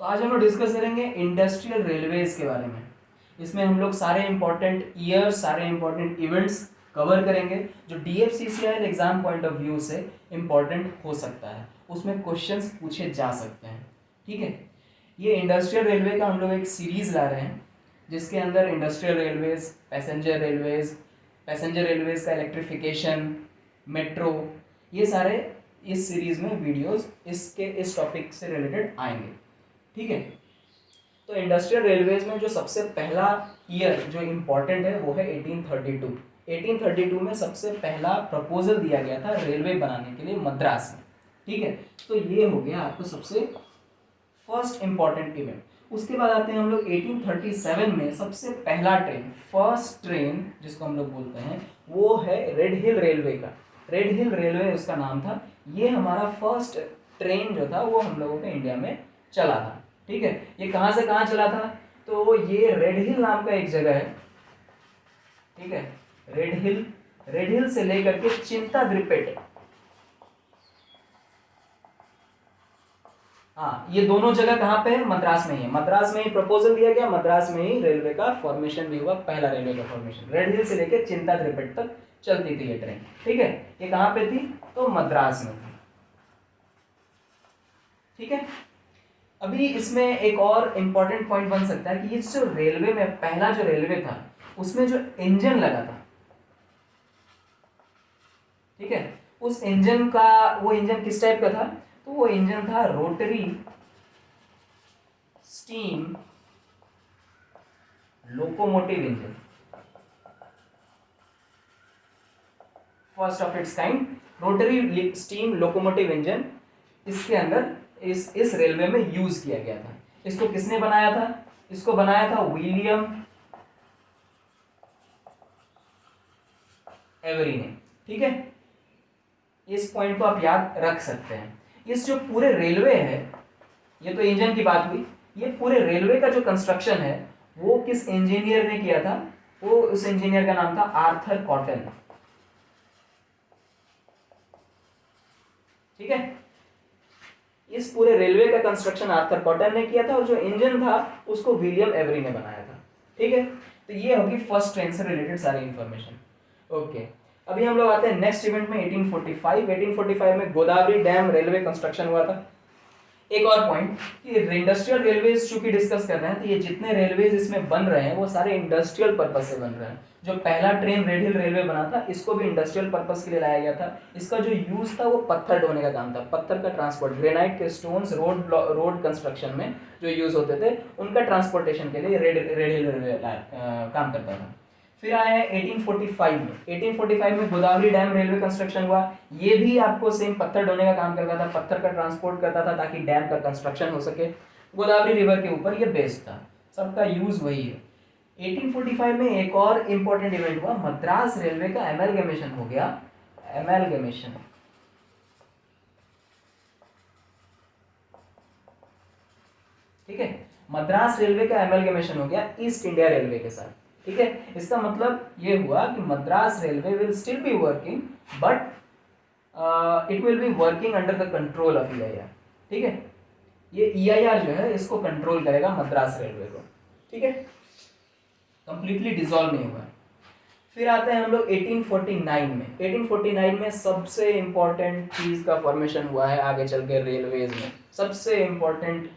तो आज हम लोग डिस्कस करेंगे इंडस्ट्रियल रेलवेज के बारे में। इसमें हम लोग सारे इंपॉर्टेंट ईयर्स, सारे इंपॉर्टेंट इवेंट्स कवर करेंगे जो DFCCIL exam point of view से इंपॉर्टेंट हो सकता है, उसमें क्वेश्चंस पूछे जा सकते हैं। ठीक है, ये इंडस्ट्रियल रेलवे का हम लोग एक सीरीज ला रहे हैं जिसके अंदर इंडस्ट्रियल रेलवेज, पैसेंजर रेलवेज का इलेक्ट्रिफिकेशन, मेट्रो, ये सारे इस सीरीज में वीडियोस इस टॉपिक से रिलेटेड आएंगे। ठीक है, तो इंडस्ट्रियल रेलवेज में जो सबसे पहला ईयर जो इम्पोर्टेंट है वो है 1832। 1832 में सबसे पहला प्रपोजल दिया गया था रेलवे बनाने के लिए मद्रास में। ठीक है, तो ये हो गया आपको सबसे फर्स्ट इंपॉर्टेंट इवेंट। उसके बाद आते हैं हम लोग 1837 में सबसे पहला ट्रेन, फर्स्ट ट्रेन जिसको हम लोग बोलते हैं, वो है रेड हिल रेलवे का। रेड हिल रेलवे उसका नाम था। ये हमारा फर्स्ट ट्रेन जो था वो हम लोगों के इंडिया में चला था। ठीक है, ये कहाँ से कहाँ चला था? तो ये रेड हिल नाम का एक जगह है। ठीक है, रेड हिल से लेकर के चिंताद्रिपेट, हाँ, ये दोनों जगह कहाँ पे है? मद्रास में ही है। मद्रास में ही प्रपोजल दिया गया, मद्रास में ही रेलवे का फॉर्मेशन भी हुआ, पहला रेलवे का फॉर्मेशन। रेड हिल से लेकर चिंताद्रिपेट तक चलती थी ये ट्रेन। ठीक है, ये कहाँ पे थी? तो मद्रास में थी। ठीक है, अभी इसमें एक और इंपॉर्टेंट पॉइंट बन सकता है कि ये जो रेलवे में पहला जो रेलवे था उसमें जो इंजन लगा था, ठीक है, उस इंजन का, वो इंजन किस टाइप का था? तो वो इंजन था rotary steam locomotive engine, first of its kind, rotary steam locomotive engine इसके अंदर इस रेलवे में यूज किया गया था। इसको किसने बनाया था? इसको बनाया था विलियम एवरी ने। ठीक है, इस पॉइंट को आप याद रख सकते हैं। इस जो पूरे रेलवे है, ये तो इंजन की बात हुई, ये पूरे रेलवे का जो कंस्ट्रक्शन है वो किस इंजीनियर ने किया था? वो उस इंजीनियर का नाम था आर्थर कॉटन। ठीक है, इस पूरे रेलवे का कंस्ट्रक्शन आर्थर कॉटन ने किया था और जो इंजन था उसको विलियम एवरी ने बनाया था। ठीक है, तो ये होगी फर्स्ट ट्रेन से रिलेटेड सारी इंफॉर्मेशन। ओके, अभी हम लोग आते हैं नेक्स्ट इवेंट में 1845। 1845 में गोदावरी डैम रेलवे कंस्ट्रक्शन हुआ था। एक और पॉइंट कि इंडस्ट्रियल रेलवेज चूंकि डिस्कस कर रहे हैं, तो ये जितने रेलवेज इसमें बन रहे हैं वो सारे इंडस्ट्रियल पर्पज से बन रहे हैं। जो पहला ट्रेन रेड हिल रेलवे बना था इसको भी इंडस्ट्रियल पर्पज के लिए लाया गया था। इसका जो यूज था वो पत्थर ढोने का काम था, पत्थर का ट्रांसपोर्ट, ग्रेनाइट के स्टोन्स रोड कंस्ट्रक्शन में जो यूज होते थे उनका ट्रांसपोर्टेशन के लिए रेड हिल रेलवे काम करता था। फिर आया है 1845 में। 1845 में गोदावरी डैम रेलवे कंस्ट्रक्शन हुआ। ये भी आपको सेम पत्थर ढोने का काम करता था, पत्थर का ट्रांसपोर्ट करता था ताकि डैम का कंस्ट्रक्शन हो सके। गोदावरी रिवर के ऊपर ये बेस्ड था, सबका यूज वही है। 1845 में एक और इंपॉर्टेंट इवेंट हुआ, मद्रास रेलवे का एमलगमेशन हो गया। एमलगमेशन, ठीक है, मद्रास रेलवे का एमलगमेशन हो गया ईस्ट इंडिया रेलवे के साथ। ठीक है, इसका मतलब ये हुआ कि Madras railway will still be working but it will be working under the control of EIR। ठीक है, ये EIR जो है इसको कंट्रोल करेगा मद्रास रेलवे को। ठीक है, कंप्लीटली डिसॉल्व नहीं हुआ। फिर आते हैं हम लोग 1849 में। 1849 में सबसे इंपॉर्टेंट चीज का फॉर्मेशन हुआ है आगे चल के रेलवेज में। सबसे इंपॉर्टेंट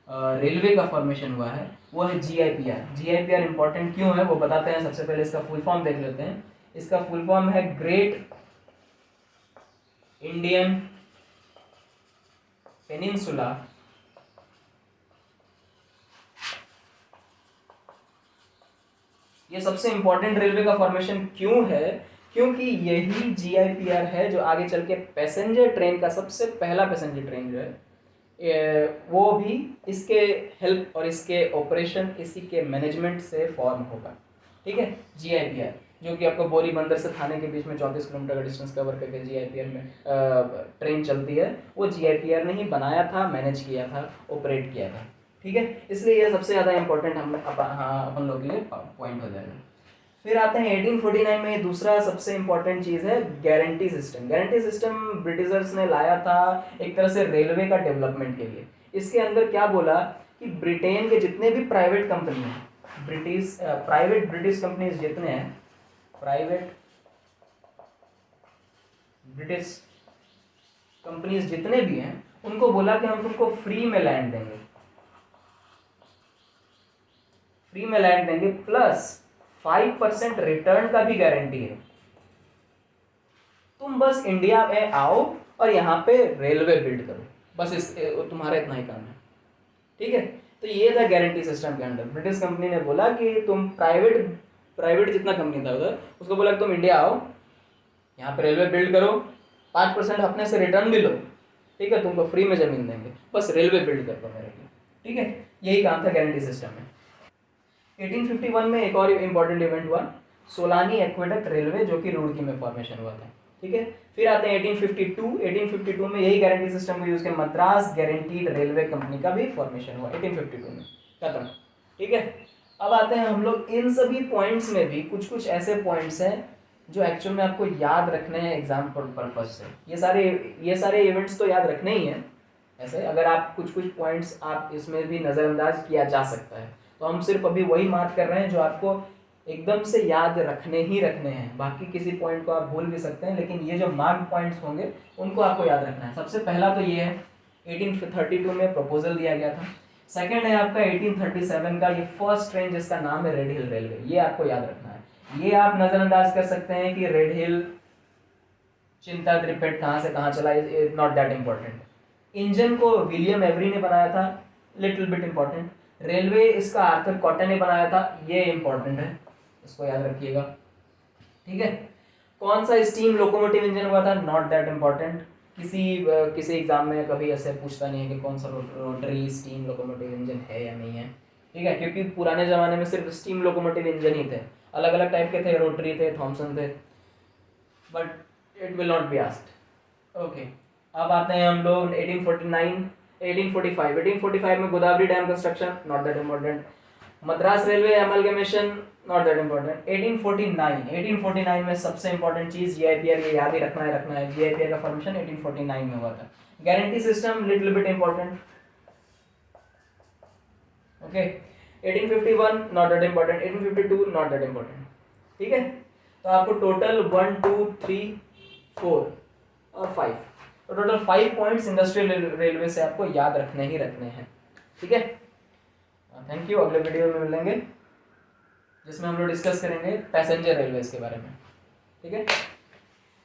रेलवे का फॉर्मेशन हुआ है वो है GIPR। GIPR इंपॉर्टेंट क्यों है वो बताते हैं। सबसे पहले इसका फुल फॉर्म देख लेते हैं। इसका फुल फॉर्म है ग्रेट इंडियन पेनिनसुला ये सबसे इंपॉर्टेंट रेलवे का फॉर्मेशन क्यों है? क्योंकि यही GIPR है जो आगे चल के पैसेंजर ट्रेन का सबसे पहला पैसेंजर ट्रेन जो है वो भी इसके हेल्प और इसके ऑपरेशन, इसी के मैनेजमेंट से फॉर्म होगा। ठीक है, GIPR जो कि आपको बोरी बंदर से थाने के बीच में 34 किलोमीटर का डिस्टेंस कवर करके GIPR में ट्रेन चलती है, वो GIPR ने ही बनाया था, मैनेज किया था, ऑपरेट किया था। ठीक है, इसलिए ये सबसे ज़्यादा इंपॉर्टेंट अपन लोग के लिए पॉइंट हो जाएगा। फिर आते हैं 1849 में दूसरा सबसे इंपॉर्टेंट चीज है guarantee system. Guarantee system Britishers ने लाया था एक तरह से रेलवे का डेवलपमेंट के लिए। इसके अंदर क्या बोला कि ब्रिटेन के जितने भी प्राइवेट कंपनी हैं, प्राइवेट ब्रिटिश कंपनीज जितने हैं, प्राइवेट ब्रिटिश कंपनीज जितने भी हैं, उनको बोला कि हम तुमको फ्री में लैंड देंगे, फ्री में लैंड देंगे, प्लस 5% रिटर्न का भी गारंटी है। तुम बस इंडिया में आओ और यहाँ पे रेलवे बिल्ड करो, बस इस तुम्हारा इतना ही काम है, ठीक है। तो ये था गारंटी सिस्टम के अंडर। ब्रिटिश कंपनी ने बोला कि तुम प्राइवेट जितना कंपनी था उधर, उसको बोला कि तुम इंडिया आओ, यहाँ पे रेलवे बिल्ड करो, 5% अपने से रिटर्न भी लो, ठीक है, तुमको फ्री में जमीन देंगे, बस रेलवे बिल्ड कर दो मेरे लिए, ठीक है। यही काम था गारंटी सिस्टम में। 1851 में एक और इम्पोर्टेंट इवेंट हुआ, सोलानी एक्वेडक्ट रेलवे, जो कि रुड़की में फॉर्मेशन हुआ था, ठीक है। फिर आते हैं 1852 में यही गारंटी सिस्टम को यूज कर मद्रास गारंटीड रेलवे कंपनी का भी फॉर्मेशन हुआ 1852 में, खत्म, ठीक है। अब आते हैं हम लोग इन सभी पॉइंट्स में भी कुछ कुछ ऐसे पॉइंट्स हैं जो एक्चुअल में आपको याद रखने हैं एग्जाम पर्पज से। ये सारे इवेंट्स तो याद रखने ही हैं, ऐसे अगर आप कुछ कुछ पॉइंट्स आप इसमें भी नज़रअंदाज किया जा सकता है, तो हम सिर्फ अभी वही मार्क कर रहे हैं जो आपको एकदम से याद रखने ही रखने हैं। बाकी किसी पॉइंट को आप भूल भी सकते हैं, लेकिन ये जो मार्क पॉइंट्स होंगे उनको आपको याद रखना है। सबसे पहला तो ये है 1832 में प्रपोजल दिया गया था। सेकंड है आपका 1837 का ये फर्स्ट ट्रेन जिसका नाम है रेड हिल रेलवे, ये आपको याद रखना है। ये आप नज़रअंदाज कर सकते हैं कि रेड हिल चिंता त्रिपेट कहाँ से कहाँ चला, is not that important. Engine को विलियम एवरी ने बनाया था, लिटिल बिट इम्पोर्टेंट। रेलवे इसका आर्थर कॉटन ने बनाया था, ये इम्पोर्टेंट है, इसको याद रखिएगा, ठीक है। कौन सा स्टीम लोकोमोटिव इंजन हुआ था, नॉट दैट इम्पोर्टेंट। किसी एग्जाम में कभी ऐसे पूछता नहीं है कि कौन सा रोटरी स्टीम लोकोमोटिव इंजन है या नहीं है, ठीक है, क्योंकि पुराने ज़माने में सिर्फ स्टीम लोकोमोटिव इंजन ही थे, अलग अलग टाइप के थे, रोटरी थे, थॉमसन थे, but it will not be asked, okay. अब आते हैं हम लोग 1845 में Godavari dam construction, not that important. Madras railway amalgamation, not that important. 1849 में सबसे इंपॉर्टेंट चीज जीआईपीआर, ये याद ही रखना है। जीआईपीआर का फॉर्मेशन 1849 में हुआ था। Guarantee system little bit important, okay. 1851 not that important, 1852 not that important, ठीक है। तो आपको टोटल 1 2 3 4 और 5, तो टोटल 5 पॉइंट्स इंडस्ट्रियल रेलवे से आपको याद रखने ही रखने हैं, ठीक है। Thank you. अगले वीडियो में मिलेंगे जिसमें हम लोग डिस्कस करेंगे पैसेंजर रेलवेज के बारे में, ठीक है।